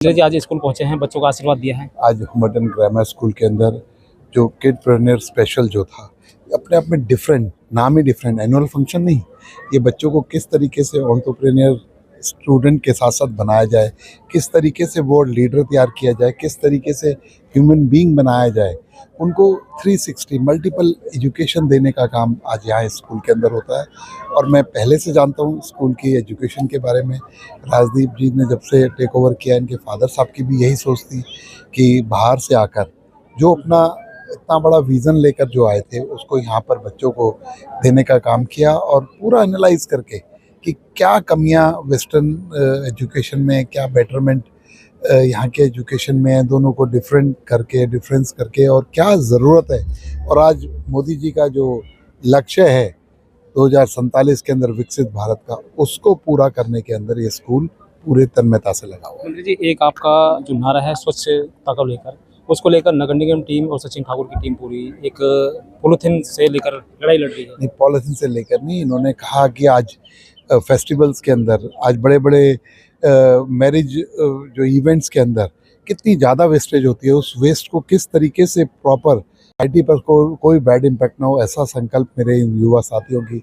जी आज स्कूल पहुंचे हैं, बच्चों का आशीर्वाद दिया है। आज होमटन ग्रामर स्कूल के अंदर जो किडप्रेन्योर स्पेशल जो था, अपने आप में डिफरेंट, नाम ही डिफरेंट, एनुअल फंक्शन नहीं, ये बच्चों को किस तरीके से एंटरप्रेन्योर स्टूडेंट के साथ साथ बनाया जाए, किस तरीके से वो लीडर तैयार किया जाए, किस तरीके से ह्यूमन बीइंग बनाया जाए, उनको 360 मल्टीपल एजुकेशन देने का काम आज यहाँ स्कूल के अंदर होता है। और मैं पहले से जानता हूँ स्कूल की एजुकेशन के बारे में। राजदीप जी ने जब से टेक ओवर किया, इनके फादर साहब की भी यही सोच थी कि बाहर से आकर जो अपना इतना बड़ा विज़न लेकर जो आए थे, उसको यहाँ पर बच्चों को देने का काम किया और पूरा एनालाइज करके कि क्या कमियाँ वेस्टर्न एजुकेशन में, क्या बेटरमेंट यहाँ के एजुकेशन में है, दोनों को डिफरेंस करके और क्या ज़रूरत है। और आज मोदी जी का जो लक्ष्य है 2047 के अंदर विकसित भारत का, उसको पूरा करने के अंदर ये स्कूल पूरे तन्मयता से लगा हुआ है। मंत्री जी, एक आपका जो नारा है स्वच्छता को लेकर, उसको लेकर नगर निगम टीम और सचिन ठाकुर की टीम पूरी एक पॉलीथिन से लेकर लड़ाई लड़ रही है। नहीं, पॉलिथिन से लेकर नहीं, इन्होंने कहा कि आज फेस्टिवल्स के अंदर, आज बड़े बड़े मैरिज जो इवेंट्स के अंदर कितनी ज़्यादा वेस्टेज होती है, उस वेस्ट को किस तरीके से प्रॉपर आईटी पर कोई बैड इम्पैक्ट ना हो, ऐसा संकल्प मेरे युवा साथियों की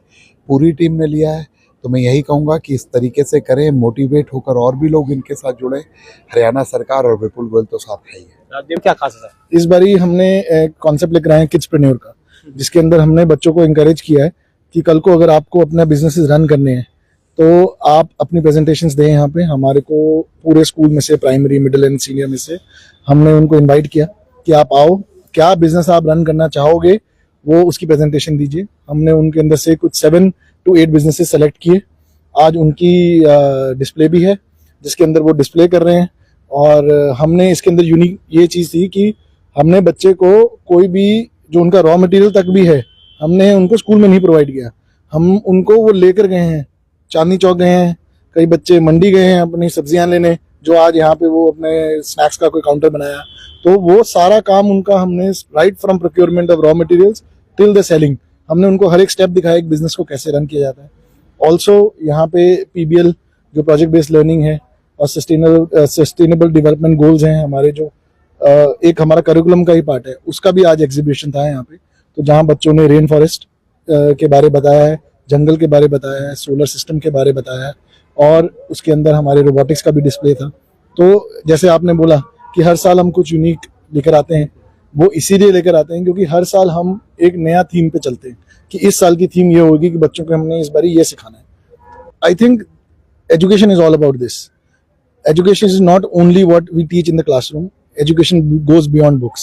पूरी टीम ने लिया है। तो मैं यही कहूँगा कि इस तरीके से करें, मोटिवेट होकर और भी लोग इनके साथ जुड़े। हरियाणा सरकार और विपुल गोयल तो साथ है ही है। राज्य में क्या खास है? इस बारी हमने एक कॉन्सेप्ट लेकर आए हैं किड्सप्रेन्योर का, जिसके अंदर हमने बच्चों को इंकरेज किया है कि कल को अगर आपको अपना बिजनेस रन करने हैं तो आप अपनी प्रेजेंटेशंस दें। यहाँ पे हमारे को पूरे स्कूल में से, प्राइमरी, मिडिल एंड सीनियर में से हमने उनको इनवाइट किया कि आप आओ, क्या बिजनेस आप रन करना चाहोगे वो उसकी प्रेजेंटेशन दीजिए। हमने उनके अंदर से कुछ 7 to 8 बिजनेसेस सेलेक्ट किए। आज उनकी डिस्प्ले भी है जिसके अंदर वो डिस्प्ले कर रहे हैं। और हमने इसके अंदर यूनिक ये चीज़ थी कि हमने बच्चे को कोई भी जो उनका रॉ मटेरियल तक भी है, हमने उनको स्कूल में नहीं प्रोवाइड किया, हम उनको वो लेकर गए हैं। चांदनी चौक गए हैं, कई बच्चे मंडी गए हैं अपनी सब्जियां लेने, जो आज यहाँ पे वो अपने स्नैक्स का कोई काउंटर बनाया। तो वो सारा काम उनका हमने right from procurement of raw materials till the selling, हमने उनको हर एक स्टेप दिखाया एक बिजनेस को कैसे रन किया जाता है। ऑल्सो यहाँ पे PBL जो प्रोजेक्ट बेस्ड लर्निंग है और सस्टेनेबल डेवलपमेंट गोल्स हैं हमारे, जो एक हमारा करिकुलम का ही पार्ट है, उसका भी आज एग्जीबिशन था यहाँ पे। तो जहाँ बच्चों ने रेन फॉरेस्ट के बारे बताया है, जंगल के बारे बताया है, सोलर सिस्टम के बारे बताया है, और उसके अंदर हमारे रोबोटिक्स का भी डिस्प्ले था। तो जैसे आपने बोला कि हर साल हम कुछ यूनिक लेकर आते हैं, वो इसीलिए लेकर आते हैं क्योंकि हर साल हम एक नया थीम पे चलते हैं कि इस साल की थीम ये होगी कि बच्चों को हमने इस बारी ये सिखाना है। I think education is all about this. Education is not only what we teach in the classroom. Education goes beyond books,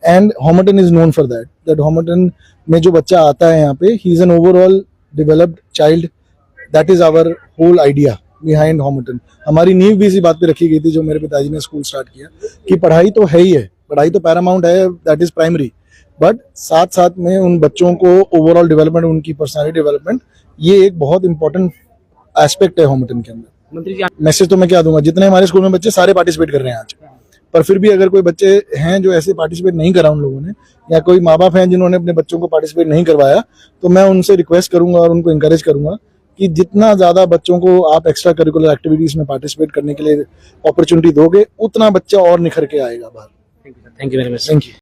and Homerton is known for that. That Homerton में जो बच्चा आता है यहाँ पे, he is an overall developed child. That is our whole idea behind Homerton. हमारी नींव भी इसी बात पे रखी गई थी जो मेरे पिताजी ने स्कूल स्टार्ट किया कि पढ़ाई तो है ही है, पढ़ाई तो पैरामाउंट है, that is primary. बट साथ साथ में उन बच्चों को ओवरऑल डेवलपमेंट, उनकी पर्सनैलिटी डेवलपमेंट, ये एक बहुत इंपॉर्टेंट एस्पेक्ट है होमटन के अंदर। मंत्री जी, मैसेज तो मैं क्या दूंगा, जितने हमारे स्कूल में बच्चे सारे पार्टिसिपेट कर रहे हैं आज, पर फिर भी अगर कोई बच्चे हैं जो ऐसे पार्टिसिपेट नहीं करा उन लोगों ने, या कोई माँ बाप हैं जिन्होंने अपने बच्चों को पार्टिसिपेट नहीं करवाया, तो मैं उनसे रिक्वेस्ट करूंगा और उनको इंकरेज करूंगा कि जितना ज्यादा बच्चों को आप एक्स्ट्रा करिकुलर एक्टिविटीज में पार्टिसिपेट करने के लिए अपॉर्चुनिटी दोगे, उतना बच्चा और निखर के आएगा बाहर। Thank you very much. Thank you.